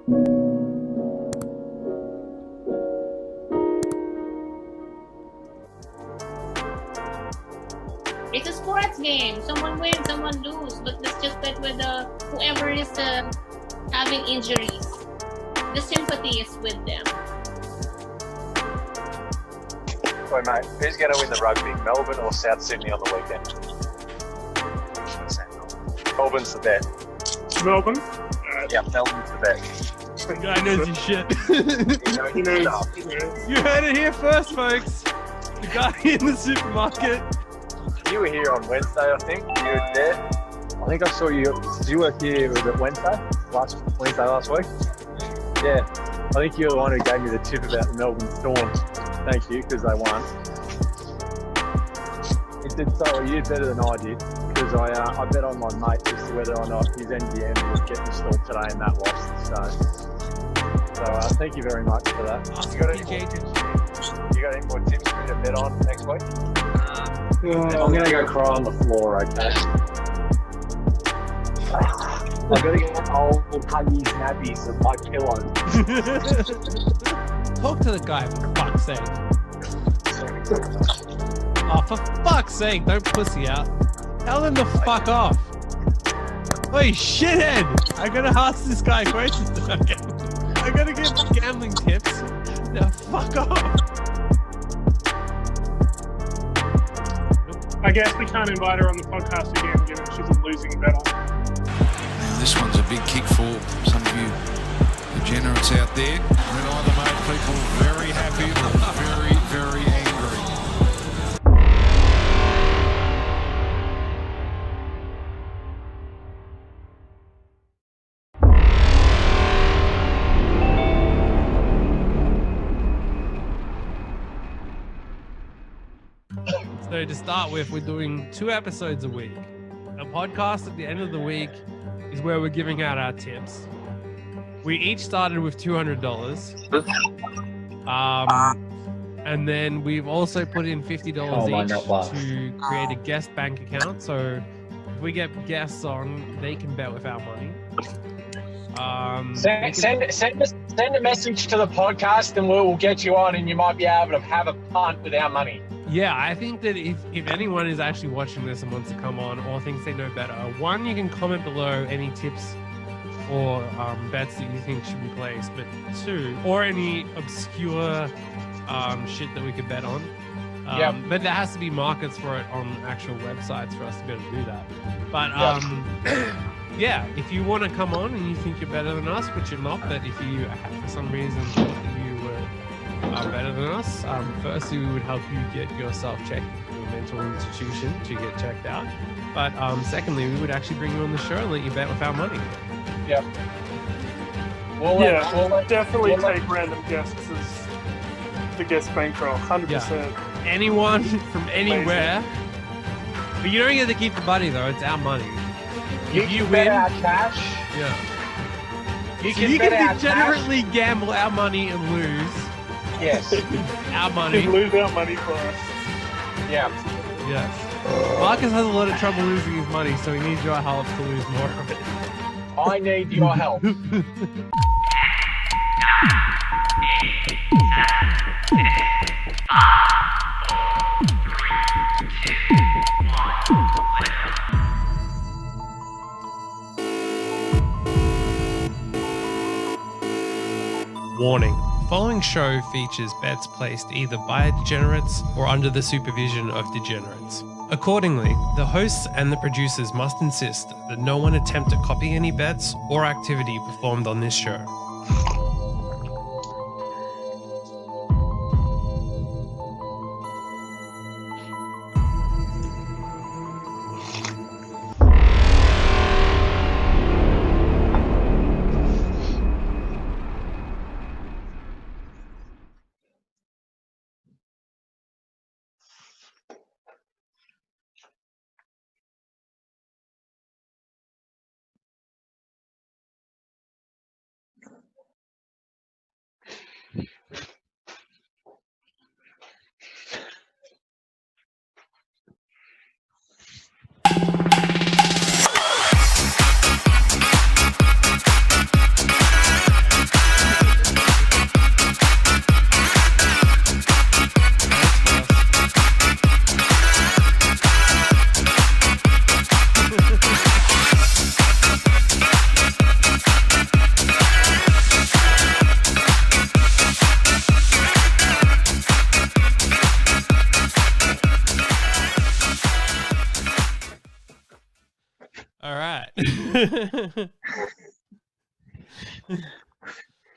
It's a sports game. Someone wins, someone loses. But let's just bet with whoever is having injuries. The sympathy is with them. So, mate, who's going to win the rugby, Melbourne or South Sydney on the weekend? Melbourne's the bet. Melbourne? Yeah, Melbourne's the bet. The guy knows his shit. He knows. You heard it here first, folks. The guy in the supermarket. You were here on Wednesday, I think. You were there. I think I saw you. Did you work here? Was it Wednesday? Last week? Yeah. I think you were the one who gave me the tip about the Melbourne Storm. Thank you, because they won. You did better than I did, because I bet on my mate as to whether or not his NGM would get installed today, and that lost. So thank you very much for that. You got any more tips for me to bet on next week? I'm going to go cry on the floor, okay? I've got to get old Huggies nappies as my pillow. Talk to the guy, for fuck's sake. Oh, for fuck's sake, don't pussy out. Tell him to fuck off. Wait, shithead! I gotta ask this guy questions. I gotta give gambling tips. Now fuck off. I guess we can't invite her on the podcast again, given she's a losing bettor. Now this one's a big kick for some of you degenerates out there. It either made people very happy or very, very angry. So to start with, we're doing 2 episodes a week. A podcast at the end of the week is where we're giving out our tips. We each started with $200. And then we've also put in $50 each to create a guest bank account. So if we get guests on, they can bet with our money. Send a message to the podcast and we'll get you on, and you might be able to have a punt with our money. Yeah, I think that if anyone is actually watching this and wants to come on or thinks they know better, 1, you can comment below any tips or bets that you think should be placed, but 2, or any obscure shit that we could bet on. But there has to be markets for it on actual websites for us to be able to do that. But yeah, if you want to come on and you think you're better than us, which you're not, but if you have for some reason thought that you were better than us, firstly we would help you get yourself checked to a mental institution to get checked out. But secondly, we would actually bring you on the show and let you bet with our money. Yep. We'll definitely take random guests as the guest bankroll, 100%. Yeah. Anyone from anywhere. But you don't get to keep the money though, it's our money. If you win, our cash. Yeah. You can degenerately gamble our money and lose. Yes. Our money. You lose our money for us. Yeah. Yes. Marcus has a lot of trouble losing his money, so he needs your help to lose more of it. I need your help. Warning. The following show features bets placed either by degenerates or under the supervision of degenerates. Accordingly, the hosts and the producers must insist that no one attempt to copy any bets or activity performed on this show.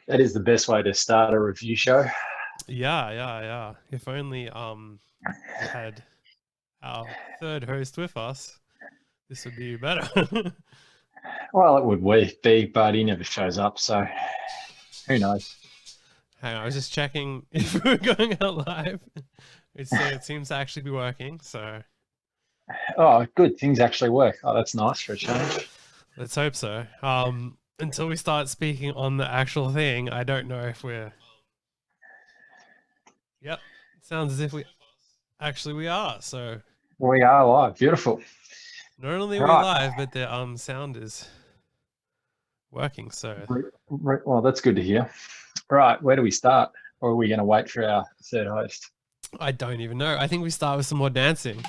That is the best way to start a review show. Yeah. If only we had our third host with us, this would be better. Well, it would be, but he never shows up, so who knows? Hang on, I was just checking if we were going out live. It seems to actually be working, so Oh, good. Things actually work. Oh, that's nice for a change. let's hope so. Until we start speaking on the actual thing, I don't know if we're... Yep, sounds as if we are, so... We are live. Beautiful. Not only are we Right. live, but the sound is working, so... Well, that's good to hear. Right, where do we start? Or are we going to wait for our third host? I don't even know. I think we start with some more dancing.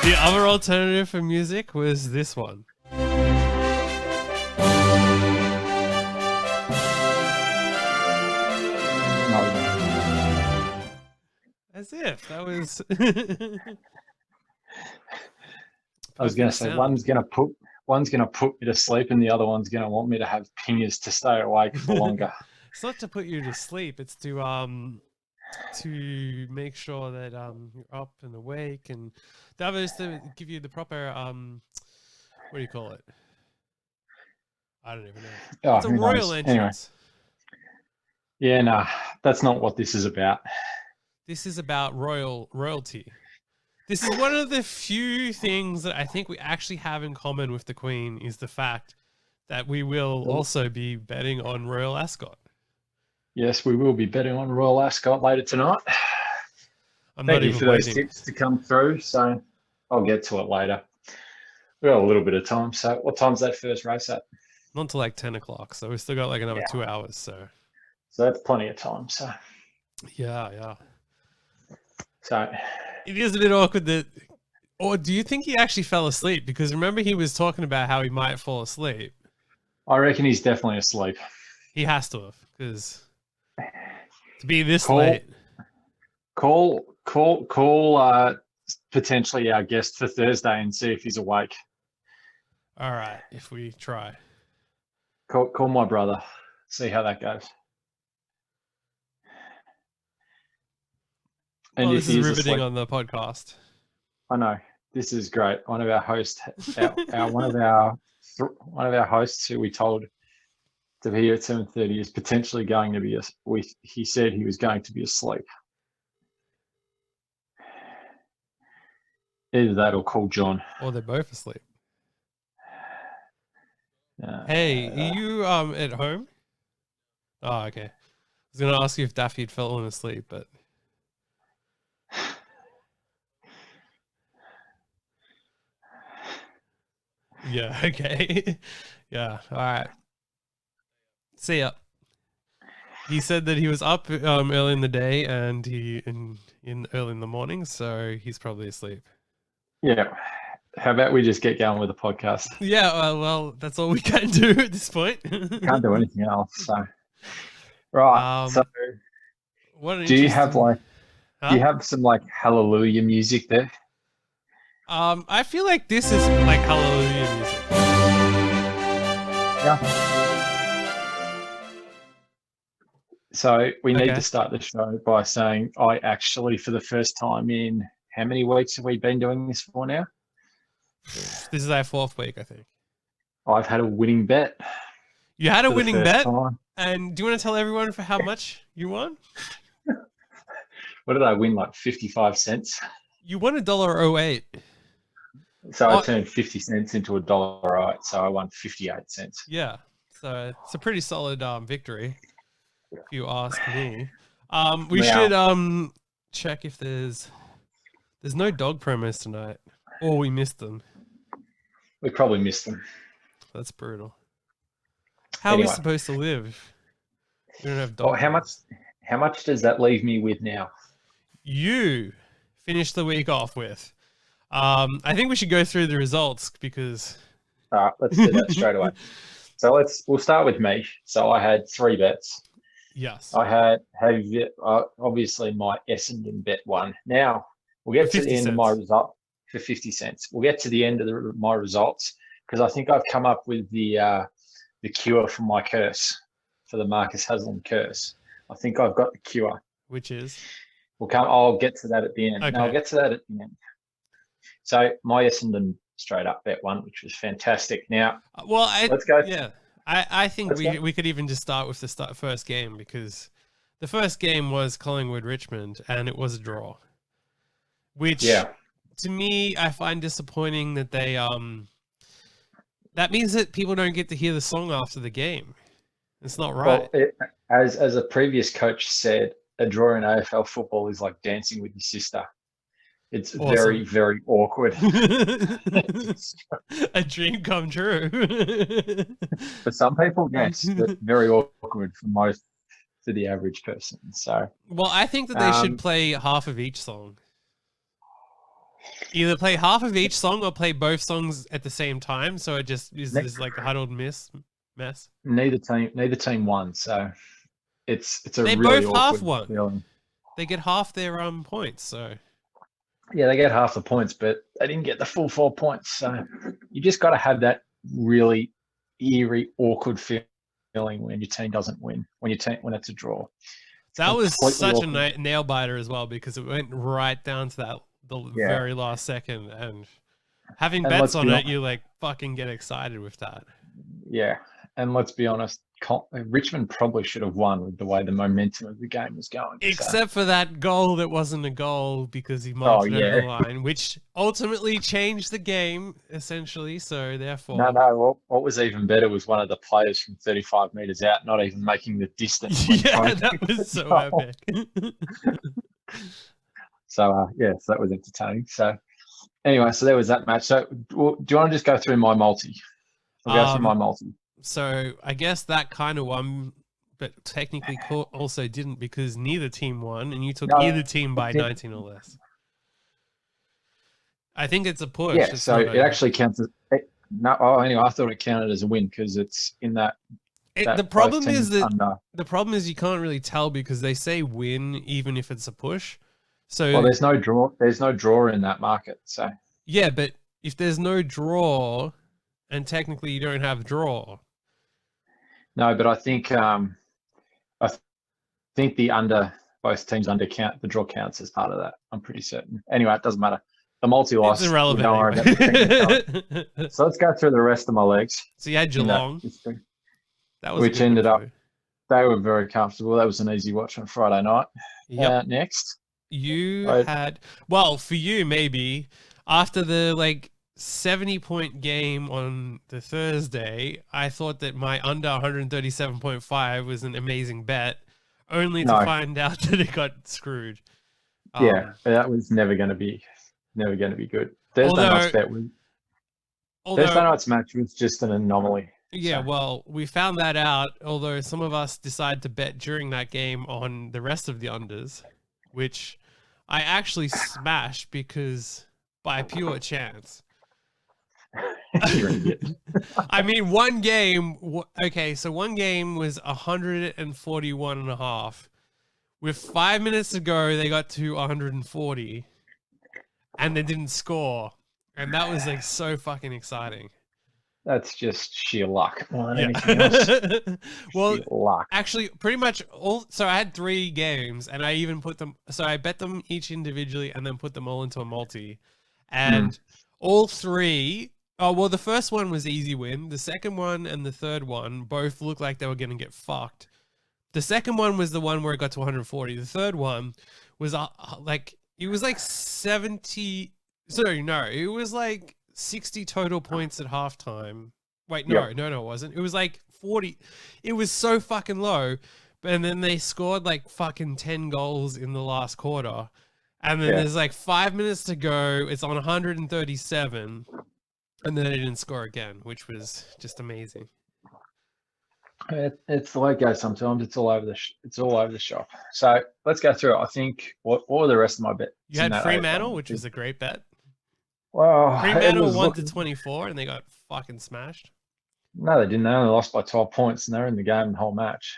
The other alternative for music was this one. As if that was. I was going to say Sound. one's going to put me to sleep, and the other one's going to want me to have pingers to stay awake for longer. It's not to put you to sleep. It's to make sure that you're up and awake, and the other is to give you the proper what do you call it? I don't even know. Oh, It's a who royal knows? entrance. Anyway. Yeah, nah, that's not what this is about. This is about royalty. This is one of the few things that I think we actually have in common with the Queen is the fact that we will also be betting on Royal Ascot. Yes, we will be betting on Royal Ascot later tonight. I'm Thank not you even for those waiting. tips to come through. So I'll get to it later. We've got a little bit of time. So what time's that first race at? Not until like 10 o'clock, so we've still got like another 2 hours. So that's plenty of time. So yeah. So It is a bit awkward that, or do you think he actually fell asleep? Because remember he was talking about how he might fall asleep. I reckon he's definitely asleep. He has to have, because to be this Call- late. Call potentially our guest for Thursday and see if he's awake. All right, if we try. Call my brother. See how that goes. And Well, if this is he's riveting asleep, on the podcast. I know this is great. One of our hosts, one of our hosts who we told to be here at 7:30 is potentially going to be he said he was going to be asleep. Either that or call John. Or they're both asleep. Hey, are you at home? Oh, okay. I was gonna ask you if Daffy had fallen asleep, but yeah, okay. Yeah, all right. See ya. He said that he was up early in the day and in early in the morning, so he's probably asleep. Yeah. How about we just get going with the podcast? Yeah, well, that's all we can do at this point. Can't do anything else. So, right. So, What an do you have interesting- like? Huh? Do you have some like hallelujah music there? I feel like this is like hallelujah music. Yeah. So we need Okay. to start the show by saying I actually, for the first time in how many weeks have we been doing this for now? This is our 4th week, I think. I've had a winning bet. You had a for the winning first bet, time. and do you want to tell everyone for how much you won? What did I win? Like 55 cents. You won $1.08. So Oh. I turned 50 cents into $1.08. So I won 58 cents. Yeah, so it's a pretty solid victory, if you ask me. We Now- should check if there's no dog promos tonight. Or we missed them. We probably missed them. That's brutal. How are we supposed to live? We don't have dogs. Well, how much does that leave me with now? You finished the week off with. I think we should go through the results because. All right, let's do that straight away. So we'll start with me. So I had 3 bets. Yes. I had obviously my Essendon bet won. Now we'll get to the end of my result for 50 cents. We'll get to the end of my results because I think I've come up with the cure for my curse, for the Marcus Haslam curse. I think I've got the cure. Which is? I'll get to that at the end. Okay. No, I'll get to that at the end. So my Essendon straight up bet won, which was fantastic. Now, let's go. Yeah, I think we could even just start with the first game because the first game was Collingwood Richmond and it was a draw, which to me I find disappointing that they that means that people don't get to hear the song after the game. It's not right. Well, as a previous coach said, a draw in AFL football is like dancing with your sister. It's awesome. Very, very awkward. A dream come true. For some people, yes, but very awkward for the average person. So, well, I think that they should play half of each song. Either play half of each song or play both songs at the same time. So it just is this like a huddled mess. Neither team won, so it's a they really both half awkward won. feeling. They get half their points, so. Yeah, they get half the points, but they didn't get the full 4 points. So you just got to have that really eerie, awkward feeling when your team doesn't win, when it's a draw. That was such a nail biter as well because it went right down to the very last second, and having bets on it, you like fucking get excited with that. Yeah, and let's be honest, Richmond probably should have won with the way the momentum of the game was going. Except for that goal that wasn't a goal because he marked it over the line, which ultimately changed the game, essentially. So therefore... No, what was even better was one of the players from 35 metres out not even making the distance. Yeah, that was so epic. So that was entertaining. So anyway, so there was that match. So do you want to just go through my multi? I'll go through my multi. So I guess that kind of won, but technically also didn't because neither team won, and you took either team by 19 or less. I think it's a push. Yeah, so it actually counts as... anyway, I thought it counted as a win because it's in that... The problem is you can't really tell because they say win even if it's a push. So there's no draw. There's no draw in that market. So yeah, but if there's no draw, and technically you don't have draw. No, but I think the both teams under count the draw counts as part of that. I'm pretty certain. Anyway, it doesn't matter. The multi-loss. It's irrelevant. So let's go through the rest of my legs. So you had Geelong. That was which ended up. They were very comfortable. That was an easy watch on Friday night. Yep. Next, you had for you maybe after the 70-point game on the Thursday, I thought that my under 137.5 was an amazing bet, only to find out that it got screwed. That was never going to be good. Thursday night's match was just an anomaly. Yeah, well, we found that out, although some of us decided to bet during that game on the rest of the unders, which I actually smashed because by pure chance. I mean, one game was 141.5. With 5 minutes to go, they got to 140 and they didn't score. And that was so fucking exciting. That's just sheer luck more than anything else. Well, sheer luck. Actually, pretty much so I had 3 games and I even I bet them each individually and then put them all into a multi. And all 3... the first one was easy win. The second one and the third one both looked like they were going to get fucked. The second one was the one where it got to 140. The third one was it was 70. Sorry, no, it was 60 total points at halftime. Wait, no, it wasn't. It was 40. It was so fucking low. And then they scored fucking 10 goals in the last quarter. And then there's like 5 minutes to go. It's on 137. And then they didn't score again, which was just amazing. It's the way it goes sometimes. It's all over the shop. So let's go through it. I think what were the rest of my bets? You had Fremantle, which was a great bet. Well, Fremantle won to 24, and they got fucking smashed. No, they didn't. They only lost by 12 points, and they were in the game the whole match.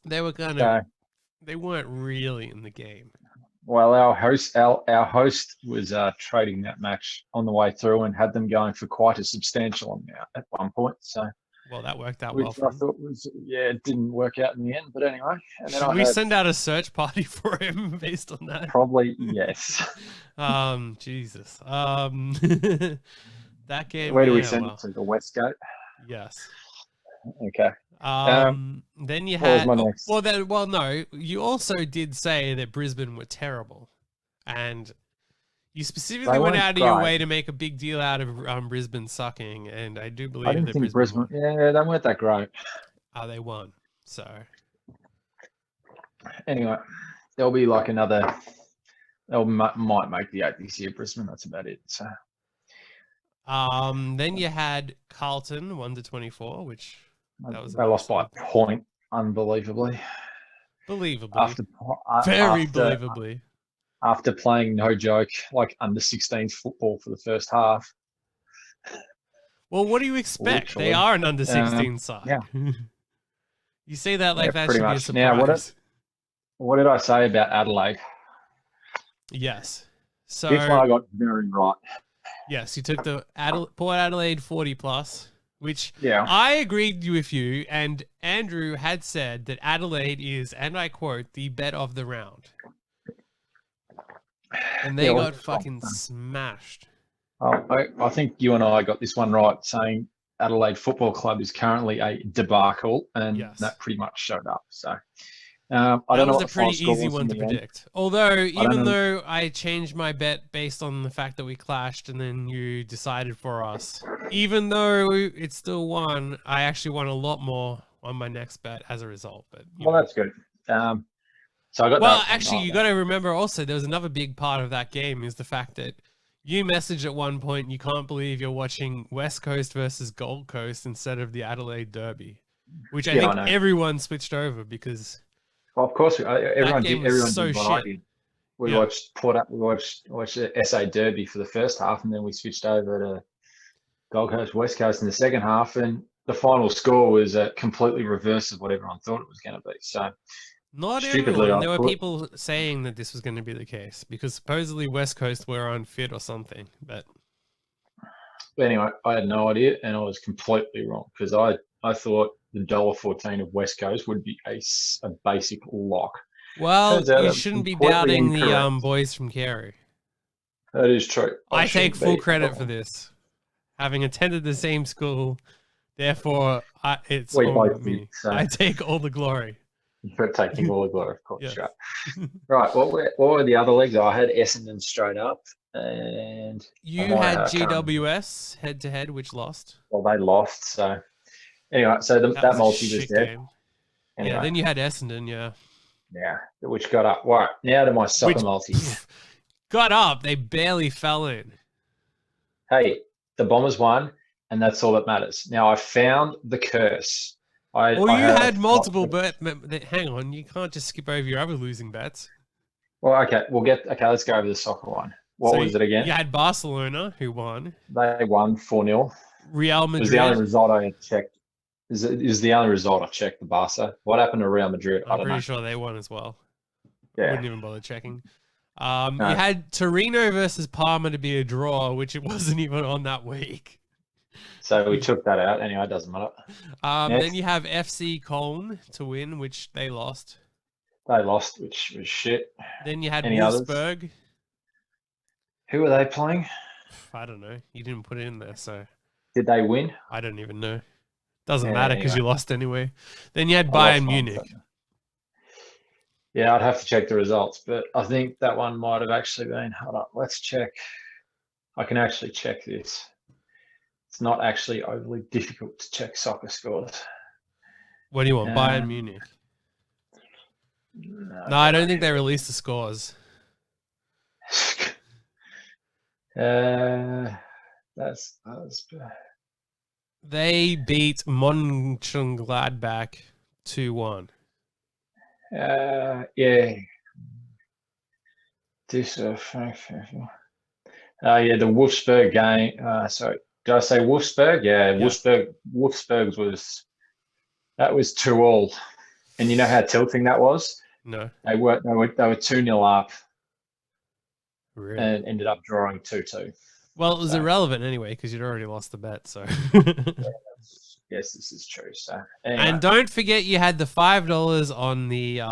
They were they weren't really in the game. Well, our host was trading that match on the way through and had them going for quite a substantial amount at one point. So, well, that worked out which well for I thought was it didn't work out in the end. But anyway, and then should we send out a search party for him based on that? Probably yes. Jesus. That game. Where do we send it to? The Westgate. Yes. Okay. Then you what had was my next? no, you also did say that Brisbane were terrible, and you specifically went out of your way to make a big deal out of Brisbane sucking, and I do believe I didn't that think Brisbane yeah, they weren't that great. they won. So anyway, there'll be like another. They might make the 8 this year, Brisbane. That's about it. So. Then you had Carlton 1 to 24, which they lost by a point, unbelievably. Believably. After playing, no joke, like under 16s football for the first half. Well, what do you expect? Literally. They are an under 16 side. Yeah. You say that like that should be a surprise. Now, what did I say about Adelaide? Yes. So this one I got very right. Yes, you took the Port Adelaide 40 plus, which yeah. I agreed with you, and Andrew had said that Adelaide is, and I quote, the bet of the round. And they got fucking smashed. I think you and I got this one right, saying Adelaide Football Club is currently a debacle, and that pretty much showed up. So I don't know. That was a pretty easy one to predict. Although, even though I changed my bet based on the fact that we clashed, and then you decided for us, even though it still won, I actually won a lot more on my next bet as a result. But that's good. So I got. Well, actually, you got to remember also there was another big part of that game is the fact that you messaged at one point you can't believe you're watching West Coast versus Gold Coast instead of the Adelaide Derby, which I think everyone switched over because. Well, of course, everyone did. Everyone so did what I did. We watched the SA Derby for the first half, and then we switched over to Gold Coast, West Coast in the second half, and the final score was completely reverse of what everyone thought it was going to be. So, not everyone. There were people saying that this was going to be the case because supposedly West Coast were unfit or something. But anyway, I had no idea, and I was completely wrong because I thought the $1.14 of West Coast would be a basic lock. Well, you shouldn't be doubting the boys from Carey. That is true. I take full credit for this, having attended the same school. Therefore, it's all about me. So. I take all the glory. You're taking all the glory, of course. Yeah. Right. What were the other legs? I had Essendon straight up, and you had GWS head to head, which lost. Well, they lost. So anyway, so that multi was there. Anyway. Yeah. Then you had Essendon. Yeah, which got up. Right, now to my soccer multi. Got up. They barely fell in. Hey, the Bombers won, and that's all that matters. Now I found the curse. I had multiple bets. Hang on, you can't just skip over your other losing bets. Well, okay, let's go over the soccer one. What was it again? You had Barcelona, who won. They won 4-0. Real Madrid. It was the only result I had checked. Is the only result I checked, the Barca. What happened to Real Madrid? I don't know. I'm pretty sure they won as well. Yeah. Wouldn't even bother checking. No. You had Torino versus Parma to be a draw, which it wasn't even on that week. So we took that out. Anyway, it doesn't matter. Then you have FC Cologne to win, which they lost. They lost, which was shit. Then you had Wolfsburg. Others? Who were they playing? I don't know. You didn't put it in there, so. Did they win? I don't even know. Doesn't matter because you lost anyway. Then you had Bayern Munich. Yeah, I'd have to check the results, but I think that one might have actually been. Hold on, let's check. I can actually check this. It's not actually overly difficult to check soccer scores. What do you want? Bayern Munich? No, I don't think they released the scores. That's They beat Mönchengladbach 2-1. yeah. This yeah, the Wolfsburg game. Sorry, did I say Wolfsburg? Yeah, Yeah. Wolfsburg was 2-2. And you know how tilting that was? No. They were 2-0 up Really? and ended up drawing 2-2. Well, it was irrelevant anyway because you'd already lost the bet. So. Yes, this is true. So anyway. And don't forget, you had the $5 on the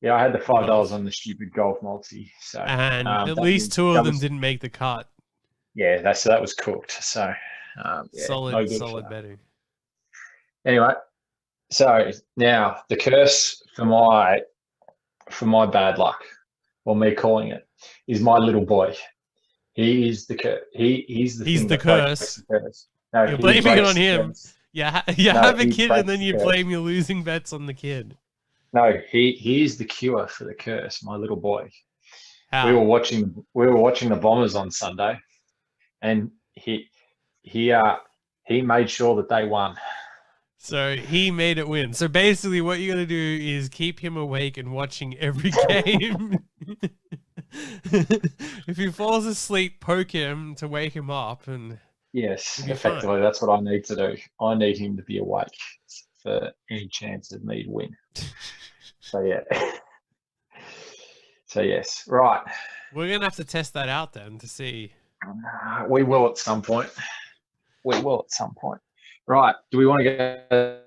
Yeah, I had the $5 on the stupid golf multi. So and at least two of them didn't make the cut. Yeah, that was cooked. So yeah, solid betting. Anyway, so now the curse for my bad luck, or me calling it, is my little boy. He is the curse. He's the curse. No, you're blaming it on him. Curse. Yeah, you have a kid and then you blame your losing bets on the kid. No, he is the cure for the curse. My little boy. How? We were watching the Bombers on Sunday, and he made sure that they won. So he made it win. So basically what you're going to do is keep him awake and watching every game. If he falls asleep, poke him to wake him up. And yes, effectively, that's what I need to do. I need him to be awake for any chance of me to win. So, yeah. So, yes. Right. We're going to have to test that out then to see. We will at some point. Right. Do we want to go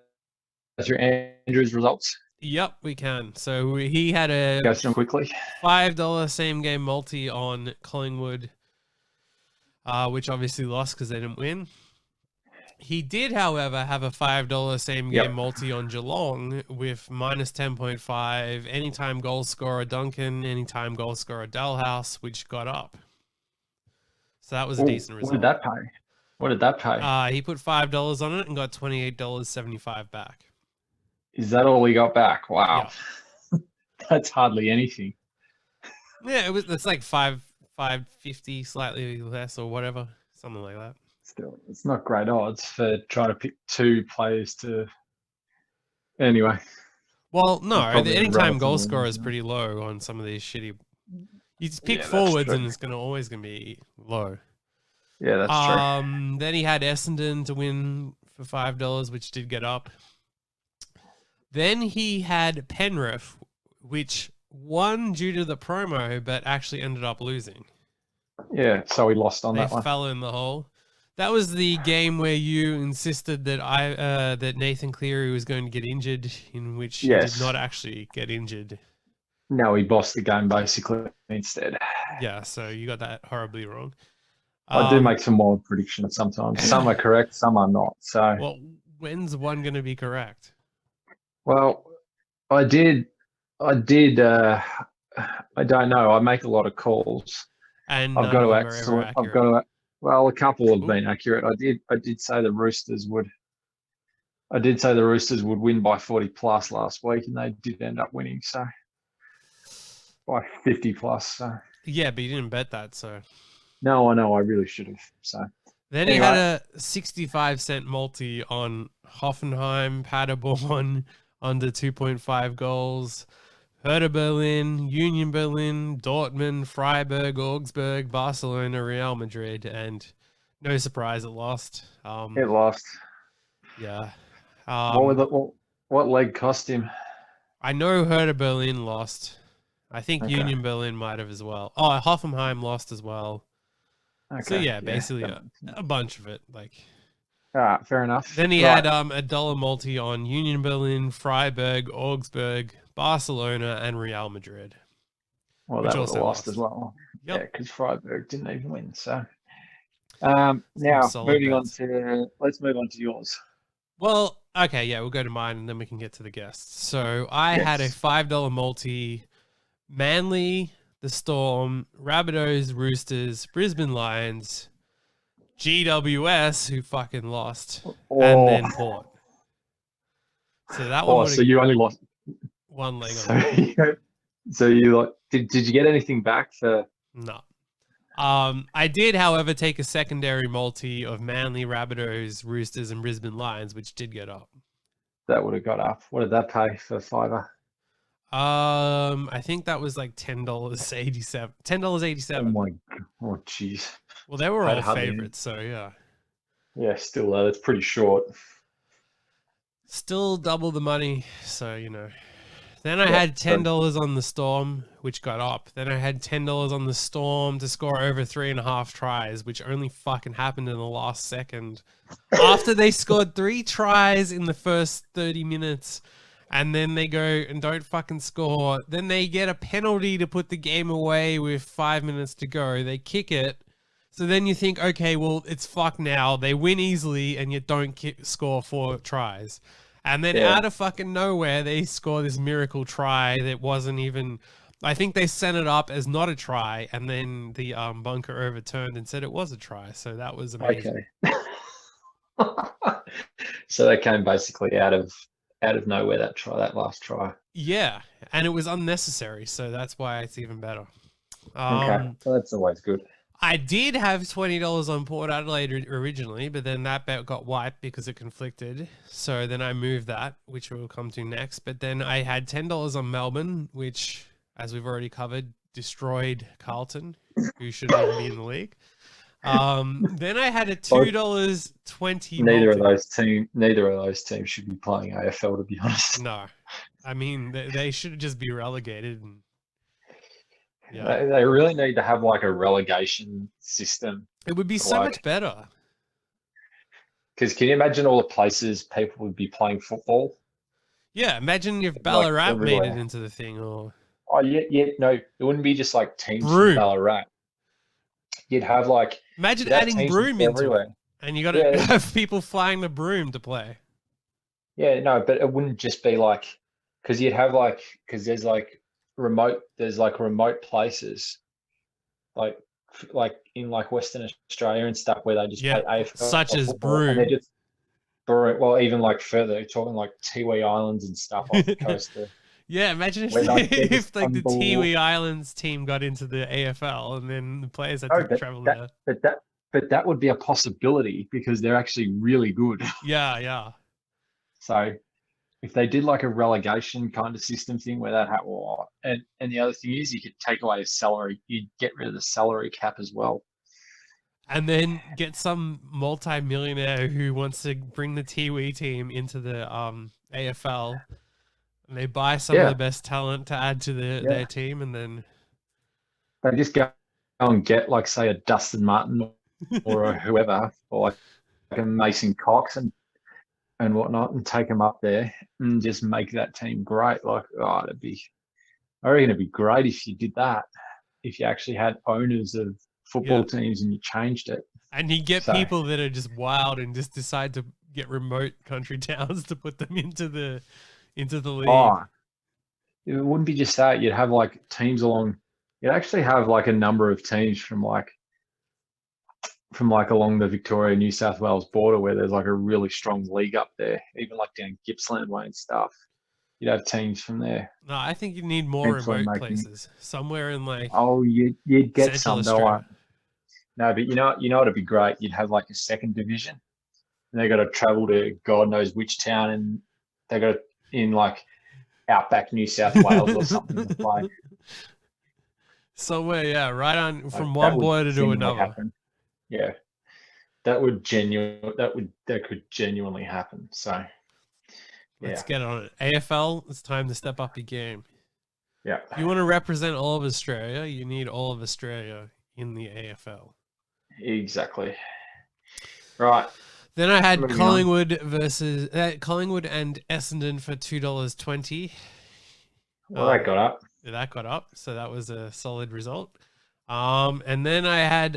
through Andrew's results? Yep, we can. So he had a go through them quickly. $5 same game multi on Collingwood, which obviously lost because they didn't win. He did, however, have a $5 same game multi on Geelong with minus 10.5, anytime goal scorer Duncan, anytime goal scorer Dalhouse, which got up. So that was a decent result. What did that pay? He put $5 on it and got $28.75 back. Is that all he got back? Wow. Yeah. That's hardly anything. Yeah, it's like $5.50, slightly less or whatever, something like that. Still, it's not great odds for trying to pick two players to. Anyway. Well, no, the anytime goal scorer is pretty low on some of these shitty. You just pick forwards and it's always gonna be low. Yeah, that's true. Then he had Essendon to win for $5, which did get up. Then he had Penrith, which won due to the promo, but actually ended up losing. Yeah, so he lost on that one. They fell in the hole. That was the game where you insisted that that Nathan Cleary was going to get injured, in which he did not actually get injured. No, he bossed the game basically instead. Yeah, so you got that horribly wrong. I do make some wild predictions sometimes. Some are correct, some are not. So, well, when's one going to be correct? Well, I did. I don't know. I make a lot of calls, and I've got to actually. I've got to. Well, a couple have been accurate. I did say the Roosters would. I did say the Roosters would win by 40 plus last week, and they did end up winning. So by 50 plus. So. Yeah, but you didn't bet that, so. No, I know. I really should have. So. Then he had a 65-cent multi on Hoffenheim, Paderborn under 2.5 goals. Hertha Berlin, Union Berlin, Dortmund, Freiburg, Augsburg, Barcelona, Real Madrid, and no surprise, it lost. It lost. Yeah. What leg cost him? I know Hertha Berlin lost. I think Union Berlin might have as well. Oh, Hoffenheim lost as well. Okay. So yeah, basically a bunch of it. Like. All right, fair enough. Then he had a dollar multi on Union Berlin, Freiburg, Augsburg, Barcelona, and Real Madrid. Well, that was lost as well. Yep. Yeah, because Freiburg didn't even win. So now let's move on to yours. Well, okay, yeah, we'll go to mine and then we can get to the guests. So I had a $5 multi, Manly, the Storm, Rabbitohs, Roosters, Brisbane Lions, GWS, who fucking lost, and then Port. So that one. So you only lost one leg. So you did you get anything back for? No. I did, however, take a secondary multi of Manly, Rabbitohs, Roosters, and Brisbane Lions, which did get up. That would have got up. What did that pay for $5? I think that was like $10.87. Oh $10.87. my god! Oh jeez. Well, they were I'd all hardly- favorites, so yeah. Yeah, still that's pretty short. Still double the money, so you know. Then I Yeah, had $10 on the Storm, which got up. Then I had $10 on the Storm to score over 3.5 tries, which only fucking happened in the last second. After they scored 3 tries in the first 30 minutes, and then they go and don't fucking score. Then they get a penalty to put the game away with 5 minutes to go. They kick it. So then you think, okay, well, it's fucked now. They win easily, and you don't score 4 tries. And then out of fucking nowhere, they score this miracle try that wasn't even... I think they sent it up as not a try, and then the bunker overturned and said it was a try. So that was amazing. Okay. So they came basically out of nowhere, that last try. Yeah, and it was unnecessary, so that's why it's even better. Okay, well, that's always good. I did have $20 on Port Adelaide originally, but then that bet got wiped because it conflicted. So then I moved that, which we'll come to next. But then I had $10 on Melbourne, which, as we've already covered, destroyed Carlton, who shouldn't even be in the league. Then I had a $2.20. Neither of those teams should be playing AFL, to be honest. No, I mean they should just be relegated. And They really need to have like a relegation system. It would be so much better. Because can you imagine all the places people would be playing football? Yeah, imagine if Ballarat Like made it into the thing, or no, it wouldn't be just like teams Broome. from Ballarat. You'd have like imagine adding Broome into everywhere. it, and you got to have people flying the Broome to play. Yeah, no, but it wouldn't just be like because you'd have like because there's remote places like in like Western Australia and stuff where they just play AFL, such as football, Broome. and they're just well, even like further, talking like Tiwi Islands and stuff off the coast there. Yeah, imagine Where, like, if the unbelievable- Tiwi Islands team got into the AFL and then the players had to travel there. But that would be a possibility because they're actually really good. Yeah. So if they did like a relegation kind of system thing where that happened, and the other thing is you could take away a salary, you'd get rid of the salary cap as well. And then get some multi-millionaire who wants to bring the Tiwi team into the AFL. And they buy some of the best talent to add to their team, and then they just go and get like say a Dustin Martin or a whoever, or like a Mason Cox and whatnot, and take them up there and just make that team great. Like, I reckon it'd be great if you did that. If you actually had owners of football teams and you changed it. And you get people that are just wild and just decide to get remote country towns to put them into the league. Oh, it wouldn't be just that. You'd have like teams along. You'd actually have like a number of teams from like along the Victoria New South Wales border where there's like a really strong league up there, even like down Gippsland way and stuff. You'd have teams from there. No, I think you need more remote places. Somewhere in like you'd get Central some. Australia. No, but you know what'd be great? You'd have like a second division, and they got to travel to God knows which town, and they got to in like outback New South Wales or something to play. Somewhere, right on from one border to another. Happen. Yeah, that could genuinely happen. So let's get on it. AFL, it's time to step up your game. Yeah. If you want to represent all of Australia, you need all of Australia in the AFL. Exactly. Right. Then I had Collingwood versus Collingwood and Essendon for $2.20. Well, that got up. That got up, so that was a solid result. And then I had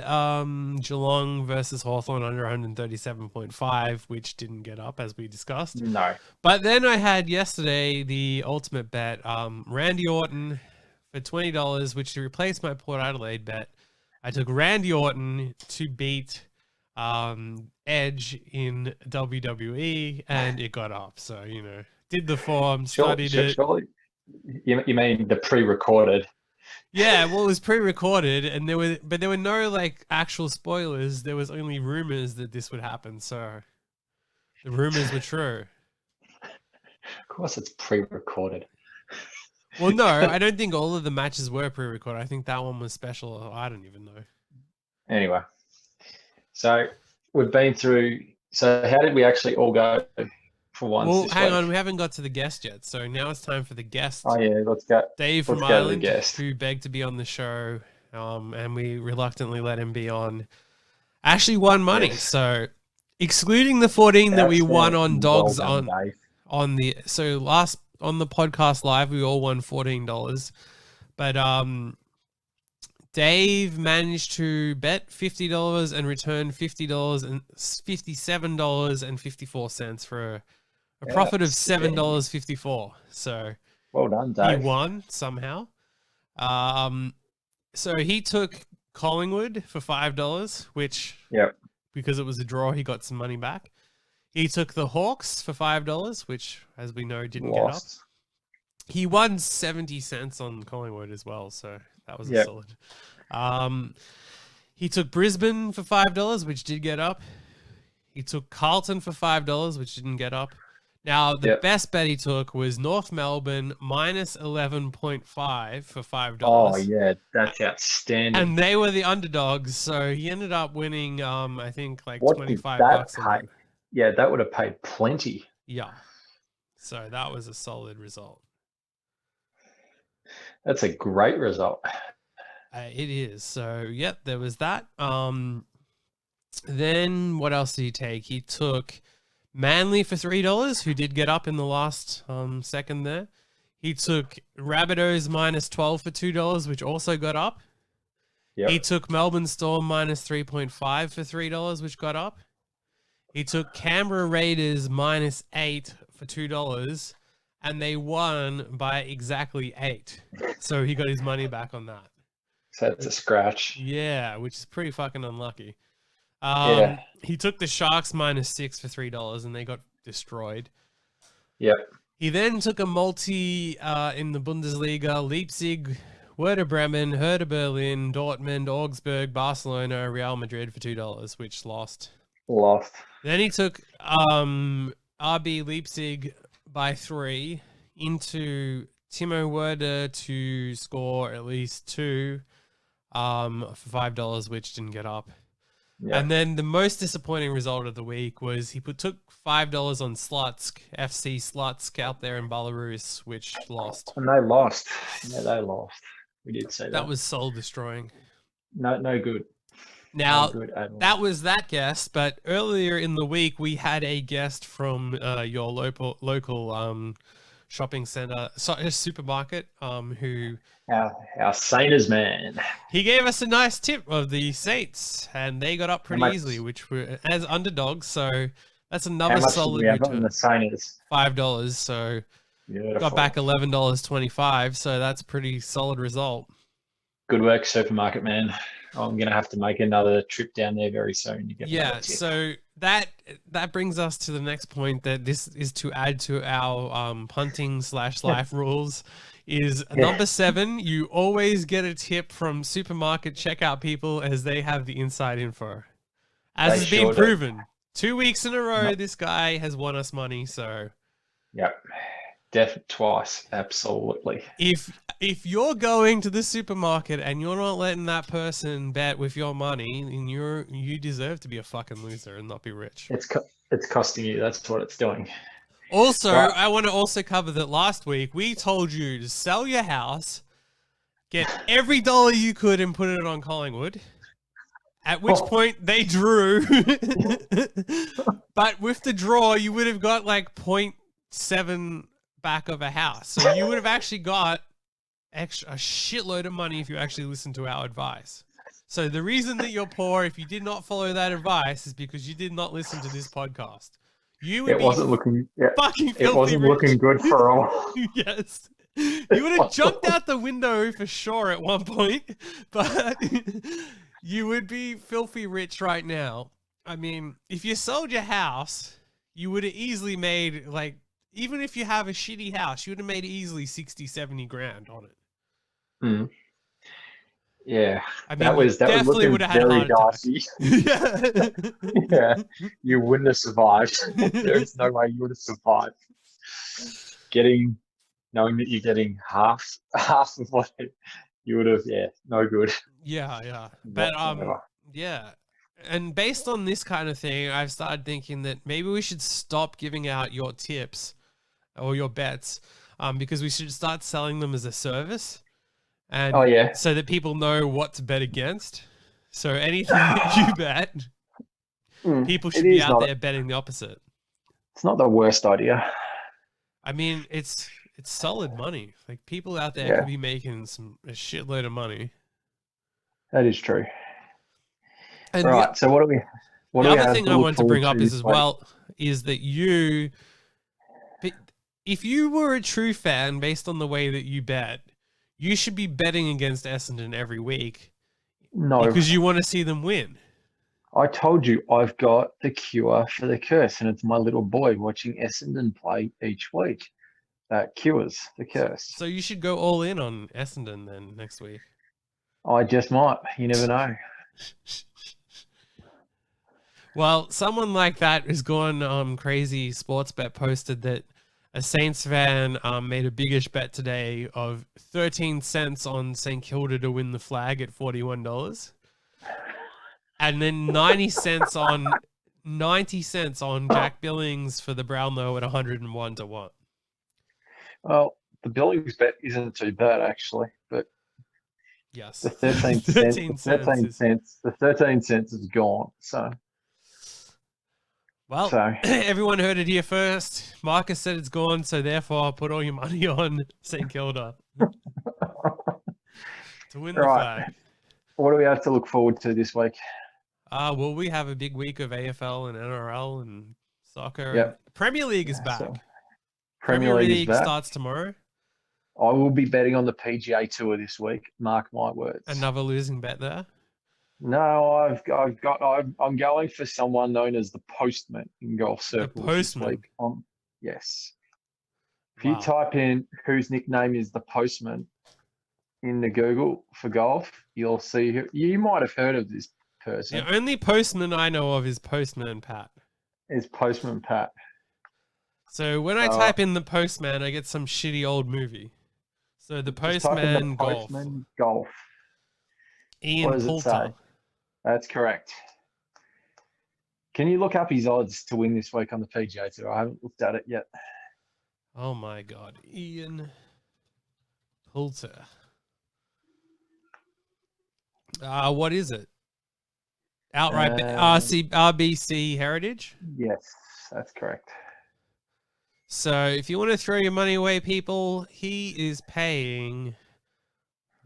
Geelong versus Hawthorn under 137.5, which didn't get up as we discussed. No. But then I had yesterday the ultimate bet, Randy Orton for $20, which to replace my Port Adelaide bet. I took Randy Orton to beat Edge in WWE, and it got up. So, did the form, studied it. Surely, you mean the pre-recorded? Yeah, well, it was pre-recorded, and there were no like actual spoilers. There was only rumors that this would happen, so the rumors were true. Of course, it's pre-recorded. Well, no, I don't think all of the matches were pre-recorded. I think that one was special. I don't even know. Anyway, so we've been through. So how did we actually all go for once? Well, this hang week? on, we haven't got to the guest yet, so now it's time for the guest. Oh yeah, let's go. Dave from Let's go to the Ireland, guest. who begged to be on the show, and we reluctantly let him be on. Actually, won money. Yes. So, excluding the 14 that we won on dogs Well done, Dave. on the podcast live, we all won $14, but Dave managed to bet $50 and return $50 and $57.54 for a profit of $7.54. So Well done, he Dave. won somehow. So he took Collingwood for $5, which Yep. because it was a draw, he got some money back. He took the Hawks for $5, which, as we know, didn't get up. Lost. He won 70 cents on Collingwood as well, so that was a Yep. solid. He took Brisbane for $5, which did get up. He took Carlton for $5, which didn't get up. Now, the Yep. best bet he took was North Melbourne minus 11.5 for $5. Oh yeah, that's outstanding. And they were the underdogs, so he ended up winning, I think, like What did 25 that bucks. on pay? them. Yeah, that would have paid plenty. Yeah. So that was a solid result. That's a great result. It is. So, yep, there was that. Then what else did he take? He took Manly for $3, who did get up in the last second there. He took Rabbitohs minus 12 for $2, which also got up. Yep. He took Melbourne Storm minus 3.5 for $3, which got up. He took Canberra Raiders minus 8 for $2, and they won by exactly 8. So he got his money back on that. So that's a scratch. Yeah, which is pretty fucking unlucky. Yeah. He took the Sharks minus 6 for $3, and they got destroyed. Yep. He then took a multi in the Bundesliga: Leipzig, Werder Bremen, Hertha Berlin, Dortmund, Augsburg, Barcelona, Real Madrid for $2, which lost. Lost. Then he took RB Leipzig by 3 into Timo Werder to score at least 2 for $5, which didn't get up. Yeah. And then the most disappointing result of the week was he took $5 on Slutsk, FC Slutsk out there in Belarus, which lost. And they lost. Yeah, they lost. We did say that. That was soul destroying. no good. Now, No good at all. that was that guest, but earlier in the week we had a guest from your local shopping center, supermarket, who our Sainers man. he gave us a nice tip of the Saints, and they got up pretty much- easily, which were as underdogs. So that's How another much did solid we have on return. the Sainers? $5. So Beautiful. got back $11.25. So that's a pretty solid result. Good work, supermarket man. I'm gonna have to make another trip down there very soon to get Yeah, another tip. so that brings us to the next point, that this is to add to our punting / life rules. Is number 7, you always get a tip from supermarket checkout people, as they have the inside info. As They has been sure do. proven. 2 weeks in a row, this guy has won us money. So Yep. Twice. Absolutely. if you're going to the supermarket and you're not letting that person bet with your money, then you deserve to be a fucking loser and not be rich. It's costing you. That's what it's doing. Also, Right. I want to also cover that last week we told you to sell your house, get every dollar you could and put it on Collingwood, at which point they drew. But with the draw, you would have got like 0.7 back of a house. So you would have actually got a shitload of money if you actually listened to our advice. So the reason that you're poor, if you did not follow that advice, is because you did not listen to this podcast. You would It wasn't looking. Yeah, fucking filthy it wasn't rich. looking good for all. Yes. You would have jumped out the window for sure at one point, but you would be filthy rich right now. I mean, if you sold your house, you would have easily made, like, even if you have a shitty house, you would have made easily 60, 70 grand on it. Mm. Yeah, I mean, that was definitely looking would have had a very heart attack. dicey. Yeah. Yeah, you wouldn't have survived. There is no way you would have survived. Knowing that you're getting half of what you would have. Yeah, no good Yeah. But whatsoever. yeah. And based on this kind of thing, I've started thinking that maybe we should stop giving out your tips or your bets, because we should start selling them as a service, and Oh yeah, so that people know what to bet against. So anything that you bet, people should it be is out not. there betting the opposite. It's not the worst idea. I mean, it's solid money. Like, people out there Yeah. could be making a shitload of money. That is true. And Right. So what do we? What the do we other have thing to I look wanted to bring forward up to is this as week? well is that if you were a true fan, based on the way that you bet, you should be betting against Essendon every week. No, Because you want to see them win. I told you I've got the cure for the curse, and it's my little boy watching Essendon play each week. That cures the curse. So you should go all in on Essendon then next week. I just might. You never know. Well, someone like that has gone crazy. Sportsbet posted that a Saints fan made a biggish bet today of 13 cents on St Kilda to win the flag at $41. And then 90 cents on Jack Billings for the Brownlow at 101 to 1. Well, the Billings bet isn't too bad actually, but Yes. the 13 cents is gone. Well, everyone heard it here first. Marcus said it's gone, so therefore put all your money on St Kilda to win the flag. What do we have to look forward to this week? Well, we have a big week of AFL and NRL and soccer. Yep. Premier League is back. So, Premier League League is back. starts tomorrow. I will be betting on the PGA Tour this week. Mark my words. Another losing bet there. No, I'm going for someone known as the Postman in golf circles this week. Yes. If you type in whose nickname is the Postman in the Google for golf, you'll see who. You might have heard of this person. The only postman I know of is Postman Pat. Is Postman Pat. So when I type in the Postman, I get some shitty old movie. So the Postman Golf. Postman Golf. Ian Poulter. That's correct. Can you look up his odds to win this week on the PGA Tour? I haven't looked at it yet. Oh my God. Ian Poulter. What is it? Outright RBC Heritage? Yes, that's correct. So if you want to throw your money away, people, he is paying,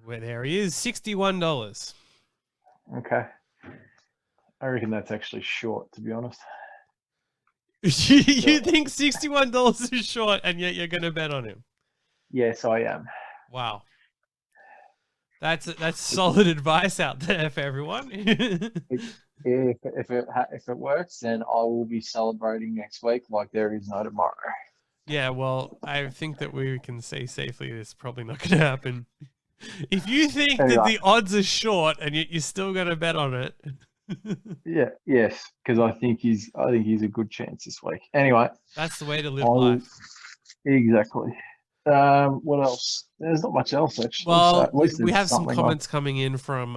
there he is, $61. Okay. I reckon that's actually short, to be honest. You think $61 is short, and yet you're going to bet on him? Yes, I am. Wow. That's solid advice out there for everyone. If it works, then I will be celebrating next week like there is no tomorrow. Yeah, well, I think that we can say safely it's probably not going to happen. If you think that the odds are short and yet you're still going to bet on it. Yes, because I think he's a good chance this week. Anyway, that's the way to live life. Exactly. What else? There's not much else actually. Well, we have some comments coming in from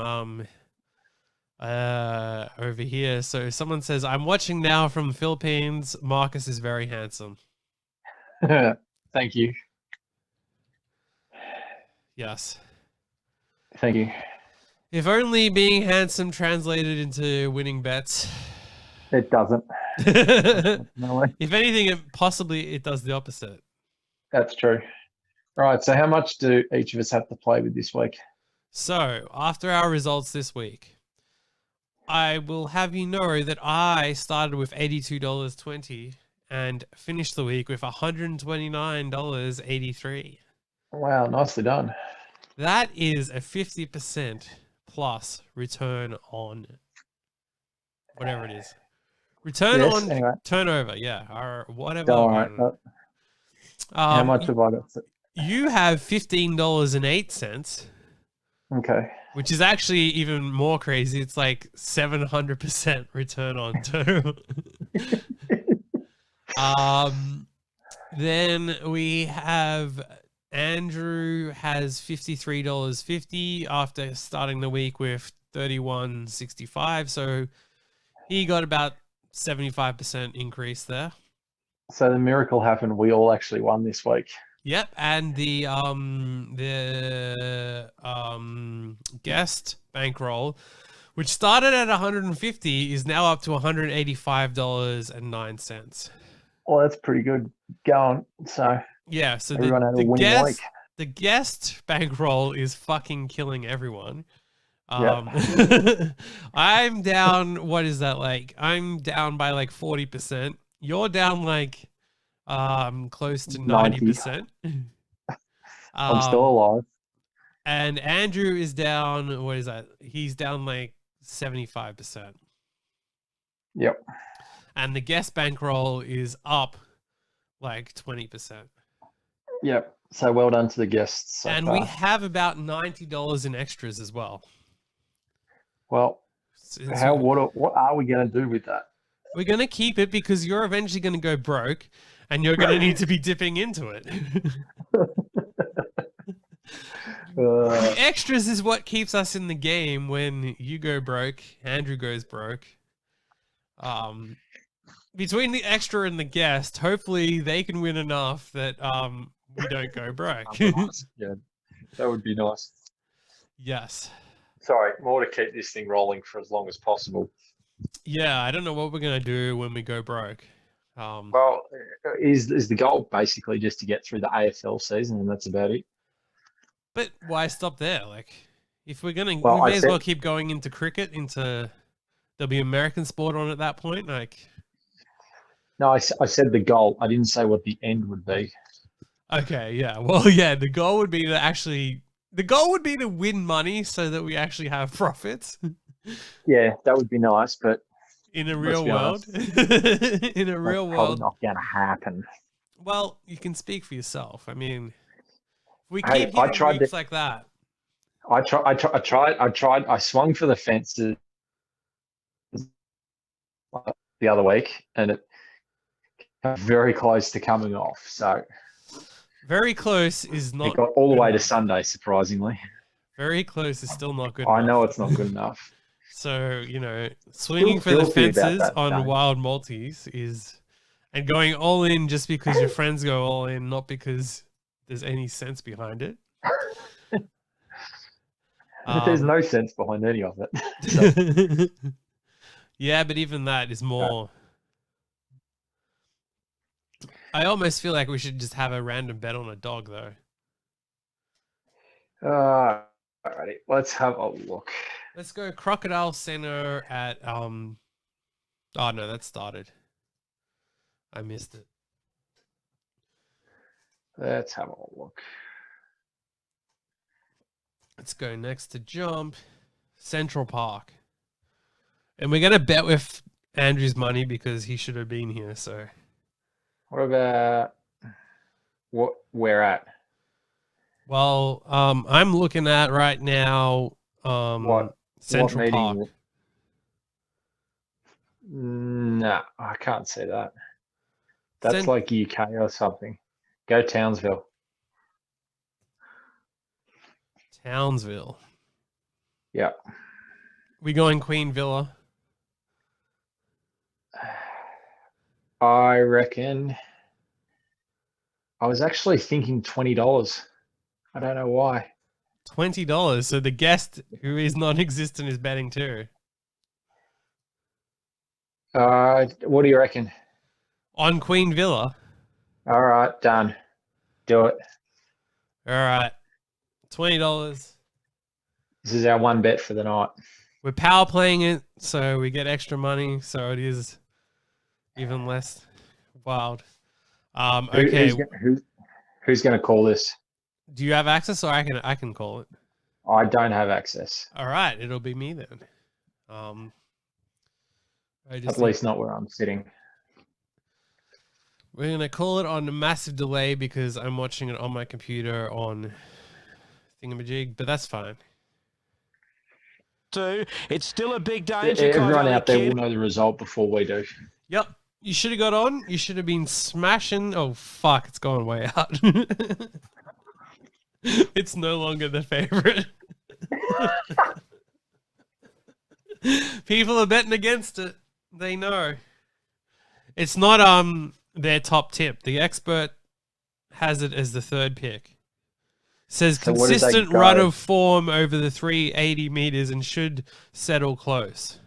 over here. So someone says, "I'm watching now from the Philippines. Marcus is very handsome." Thank you. Yes. Thank you. If only being handsome translated into winning bets. It doesn't. No way. If anything, it does the opposite. That's true. All right, so how much do each of us have to play with this week? So, after our results this week, I will have you know that I started with $82.20 and finished the week with $129.83. Wow, nicely done. That is a 50% plus return on whatever it is. Turnover, yeah, or whatever. All right. How much have I got? You have $15.08. Okay. which is actually even more crazy. It's like 700% return on two. Then we have Andrew has $53.50 after starting the week with $31.65. So he got about 75% increase there. So the miracle happened. We all actually won this week. Yep, and the guest bankroll, which started at $150, is now up to $185.09. Well, that's pretty good going. So yeah, so everyone had a winning week. The guest bankroll is fucking killing everyone. Yep. I'm down. What is that like? I'm down by like 40%. You're down like close to 90%. I'm still alive. And Andrew is down. What is that? He's down like 75%. Yep. And the guest bankroll is up like 20%. Yep. So well done to the guests. So and far. we have about $90 in extras as well. Well, what are we going to do with that? We're going to keep it because you're eventually going to go broke and you're going to need to be dipping into it. The extras is what keeps us in the game when you go broke, Andrew goes broke. Between the extra and the guest, hopefully they can win enough that we don't go broke. Yeah, that would be nice. Yes. Sorry, more to keep this thing rolling for as long as possible. Yeah, I don't know what we're going to do when we go broke. Well, is the goal basically just to get through the AFL season and that's about it? But why stop there? Like, if we're going to, well, we may as well keep going into cricket, there'll be American sport on at that point. Like, no, I said the goal. I didn't say what the end would be. Okay, yeah. Well, yeah, the goal would be to win money so that we actually have profits. Yeah, that would be nice, but in a real world, in a real world, probably not going to happen. Well, you can speak for yourself. I mean, if we keep hitting weeks like that. I tried. I swung for the fences the other week, and it got very close to coming off. So very close is not. It got all the way to Sunday, surprisingly. Very close is still not good. I know it's not good enough. So swinging for the fences on wild multis and going all in just because your friends go all in, not because there's any sense behind it. There's no sense behind any of it. So. Yeah, but even that is more. I almost feel like we should just have a random bet on a dog, though. Alrighty, let's have a look. Let's go Crocodile Center at Oh no, that started. I missed it. Let's have a look. Let's go next to Jump Central Park. And we're gonna bet with Andrew's money because he should have been here, so what about what we're at? Well, I'm looking at right now Central Park. No, I can't say that. That's like UK or something. Go Townsville. Townsville. Yeah. We going Queen Villa? I reckon. I was actually thinking $20. I don't know why. $20. So the guest who is non-existent is betting too. What do you reckon? On Queen Villa. All right, done. Do it. All right. $20. This is our one bet for the night. We're power playing it, so we get extra money, so it is even less wild. Okay. Who's going to call this? Do you have access, or I can call it? I don't have access. All right, it'll be me then. At least not where I'm sitting. We're gonna call it on a massive delay because I'm watching it on my computer on thingamajig, but that's fine. do. It's still a big danger. Everyone out there will know the result before we do. Yep. You should have got on. You should have been smashing. Oh, fuck. It's gone way out. It's no longer the favorite. People are betting against it. They know. It's not their top tip. The expert has it as the third pick. Says So consistent run of form over the 380 meters and should settle close.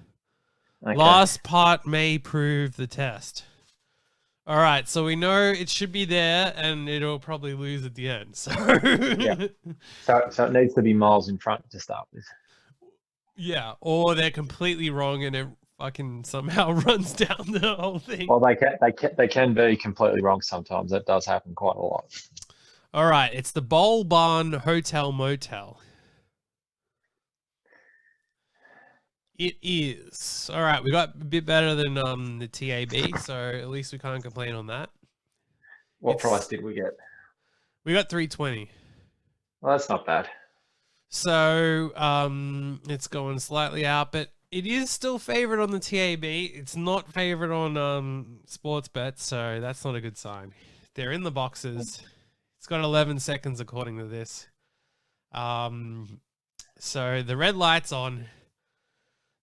Okay. Last part may prove the test. All right, so we know it should be there, and it'll probably lose at the end. So, Yeah. So it needs to be miles in front to start with. Yeah, or they're completely wrong, and it fucking somehow runs down the whole thing. Well, they can be completely wrong sometimes. That does happen quite a lot. All right, it's the Bowl Barn Hotel Motel. It is. All right, we got a bit better than the TAB, so at least we can't complain on that. What price did we get? We got 320. Well, that's not bad. So it's going slightly out, but it is still favored on the TAB. It's not favored on sports bets, so that's not a good sign. They're in the boxes. It's got 11 seconds according to this. So the red light's on.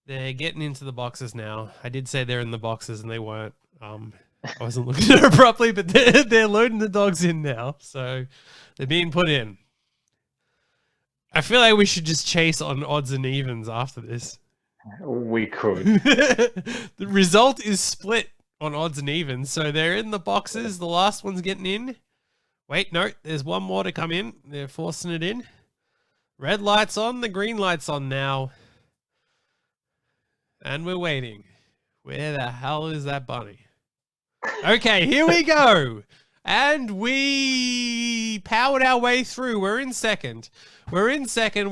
They're getting into the boxes now. I did say they're in the boxes, and they weren't. I wasn't looking at it properly, but they're loading the dogs in now, so they're being put in. I feel like we should just chase on odds and evens after this. We could. The result is split on odds and evens, so they're in the boxes. The last one's getting in. Wait, no, there's one more to come in. They're forcing it in. Red light's on, the green light's on now. And we're waiting. Where the hell is that bunny? Okay, here we go. And we powered our way through. We're in second. We're in second,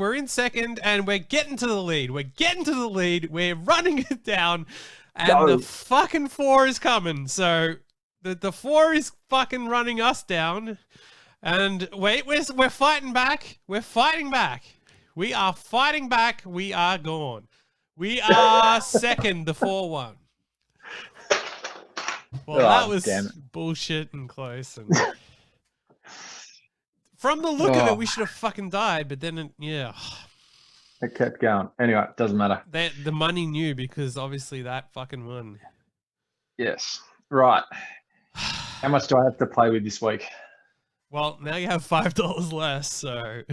and we're getting to the lead. We're running it down, and the fucking 4 is coming. So the 4 is fucking running us down. And wait, we're fighting back. We are fighting back. We are gone. We are second, the 4-1. Well, that was bullshit and close. And from the look of it, we should have fucking died, but then, yeah. It kept going. Anyway, it doesn't matter. The money knew because obviously that fucking won. Yes. Right. How much do I have to play with this week? Well, now you have $5 less, so.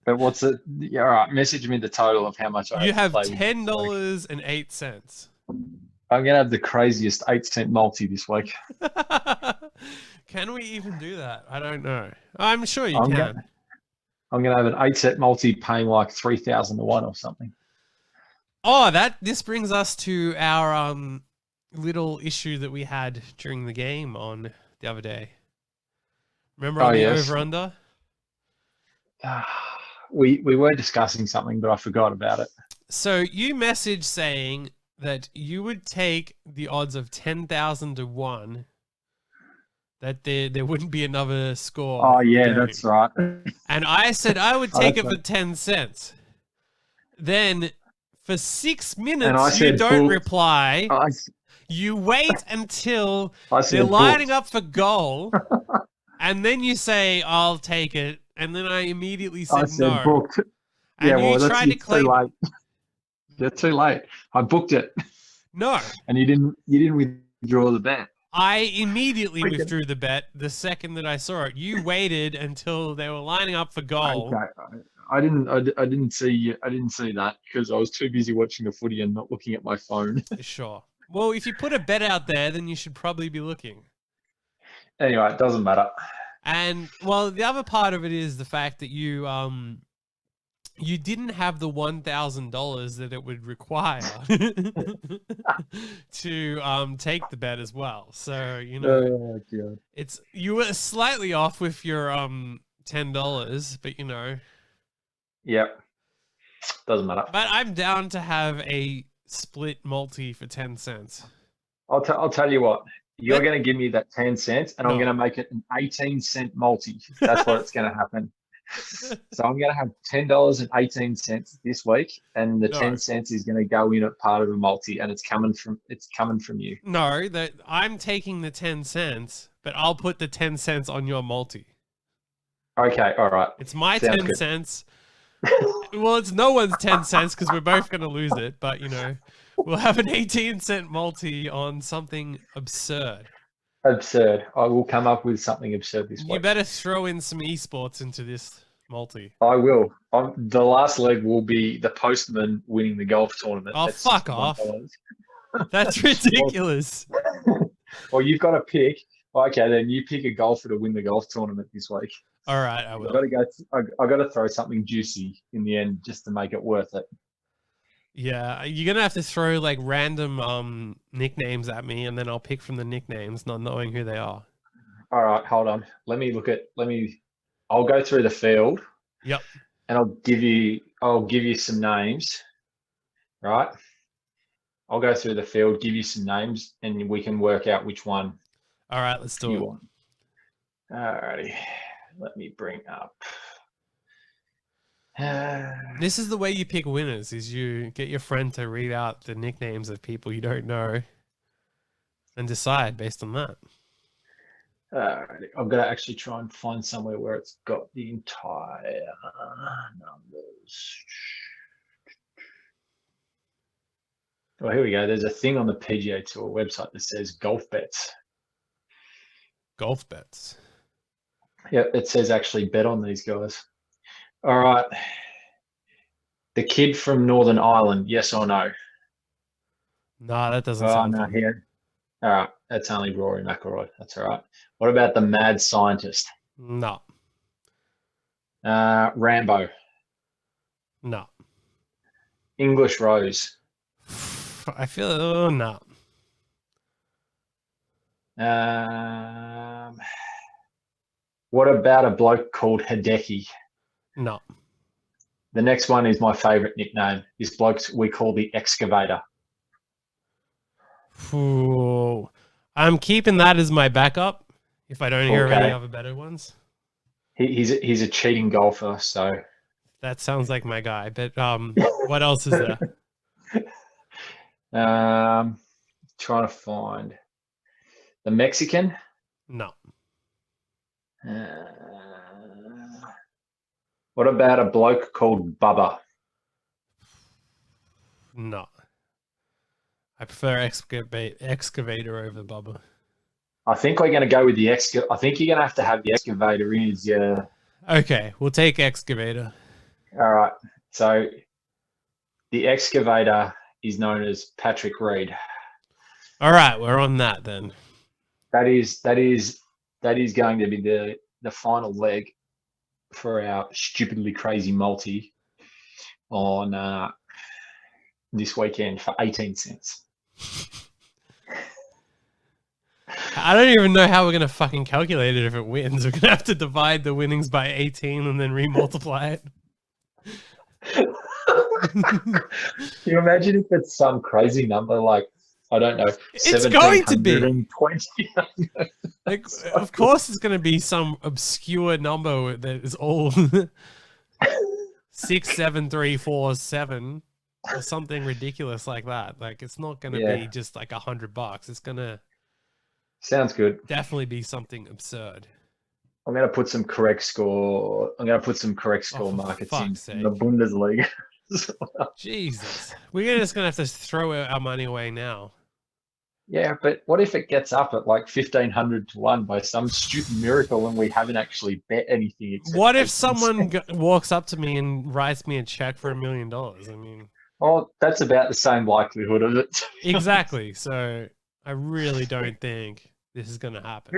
But what's it? Yeah, all right. Message me the total of how much I have to play. You have $10.08. I'm going to have the craziest 8-cent multi this week. Can we even do that? I don't know. I'm sure you can. I'm going to have an 8-cent multi paying like 3,000 to 1 or something. Oh, this brings us to our little issue that we had during the game on the other day. Remember on the over-under? We were discussing something, but I forgot about it. So you messaged saying that you would take the odds of 10,000 to 1, that there wouldn't be another score. Oh, yeah, that's right. And I said I would take it for 10 cents. Then for 6 minutes, you don't reply. You wait until they're lining up for goal. And then you say, I'll take it. And then I immediately said no. Booked. And you tried to claim. Too late. You're too late. I booked it. No. And you didn't withdraw the bet. I immediately withdrew the bet the second that I saw it. You waited until they were lining up for goal. Okay. I didn't see that because I was too busy watching the footy and not looking at my phone. Sure. Well, if you put a bet out there, then you should probably be looking. Anyway, it doesn't matter. And well, the other part of it is the fact that you didn't have the $1,000 that it would require to take the bet as well. So you were slightly off with your $10, but Yep. Doesn't matter. But I'm down to have a split multi for 10 cents. I'll tell you what. You're going to give me that 10 cents, and I'm going to make it an 18-cent multi. That's what it's going to happen. So I'm going to have $10.18 this week, and the 10 cents is going to go in at part of a multi, and it's coming from you. No, that I'm taking the 10 cents, but I'll put the 10 cents on your multi. Okay, all right. It's my Sounds 10 good. cents. Well, it's no one's 10 cents because we're both going to lose it, but we'll have an 18-cent multi on something absurd. Absurd. I will come up with something absurd this week. You better throw in some esports into this multi. I will. The last leg will be the postman winning the golf tournament. Oh, That's fuck off. That's ridiculous. Well, you've got to pick. Okay, then you pick a golfer to win the golf tournament this week. All right, I will. I got to throw something juicy in the end just to make it worth it. Yeah, you're going to have to throw like random nicknames at me, and then I'll pick from the nicknames, not knowing who they are. All right, hold on. I'll go through the field. Yep. And I'll give you some names. Right? I'll go through the field, give you some names, and we can work out which one. All right, let's do it. All righty. Let me bring up. This is the way you pick winners, is you get your friend to read out the nicknames of people you don't know and decide based on that. I'm going to actually try and find somewhere where it's got the entire numbers. Well, here we go. There's a thing on the PGA Tour website that says golf bets. Golf bets. Yeah, it says actually bet on these guys. All right. The kid from Northern Ireland, yes or no? No, that doesn't sound no, here. All right. That's only Rory McIlroy. That's all right. What about the mad scientist? No. Rambo. No. English Rose. I feel, no. What about a bloke called Hideki? No. The next one is my favourite nickname. This bloke we call the Excavator. Ooh. I'm keeping that as my backup if I don't hear of any other better ones. He's a cheating golfer, so that sounds like my guy. But what else is there? Trying to find the Mexican. No. What about a bloke called Bubba? No. I prefer excavator over Bubba. I think we're going to go with the I think you're going to have the excavator in as your... Okay, we'll take excavator. All right. So the excavator is known as Patrick Reed. All right, we're on that then. That is going to be the final leg for our stupidly crazy multi on this weekend for 18 cents. I don't even know how we're going to fucking calculate it if it wins. We're going to have to divide the winnings by 18 and then remultiply it. Can you imagine if it's some crazy number like, I don't know, it's going to be. Like, of course it's going to be some obscure number that is all 6, 7, 3, 4, 7 or something ridiculous like that. Like, it's not going to be just like $100. It's going to... Sounds good. Definitely be something absurd. I'm going to put some correct score. Markets in the Bundesliga. Jesus. We're just going to have to throw our money away now. Yeah, but what if it gets up at like 1,500 to 1 by some stupid miracle and we haven't actually bet anything? What if someone walks up to me and writes me a check for $1 million? I mean... Oh, that's about the same likelihood of it. Exactly. So I really don't think this is going to happen.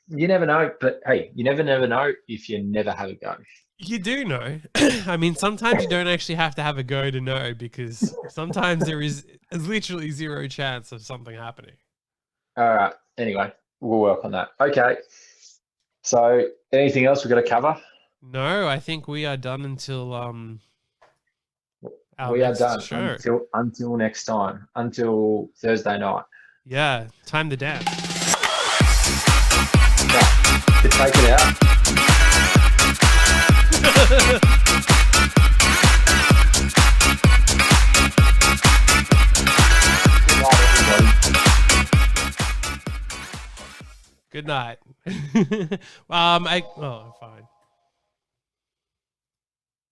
You never know, but hey, you never know if you never have a go. You do know. I mean, sometimes you don't actually have to have a go to know, because sometimes there is literally zero chance of something happening. All right. Anyway, we'll work on that. Okay. So anything else we've got to cover? No, I think we are done until we are done until next time, until Thursday night. Yeah, time to dance. To take it out. Good night. Fine.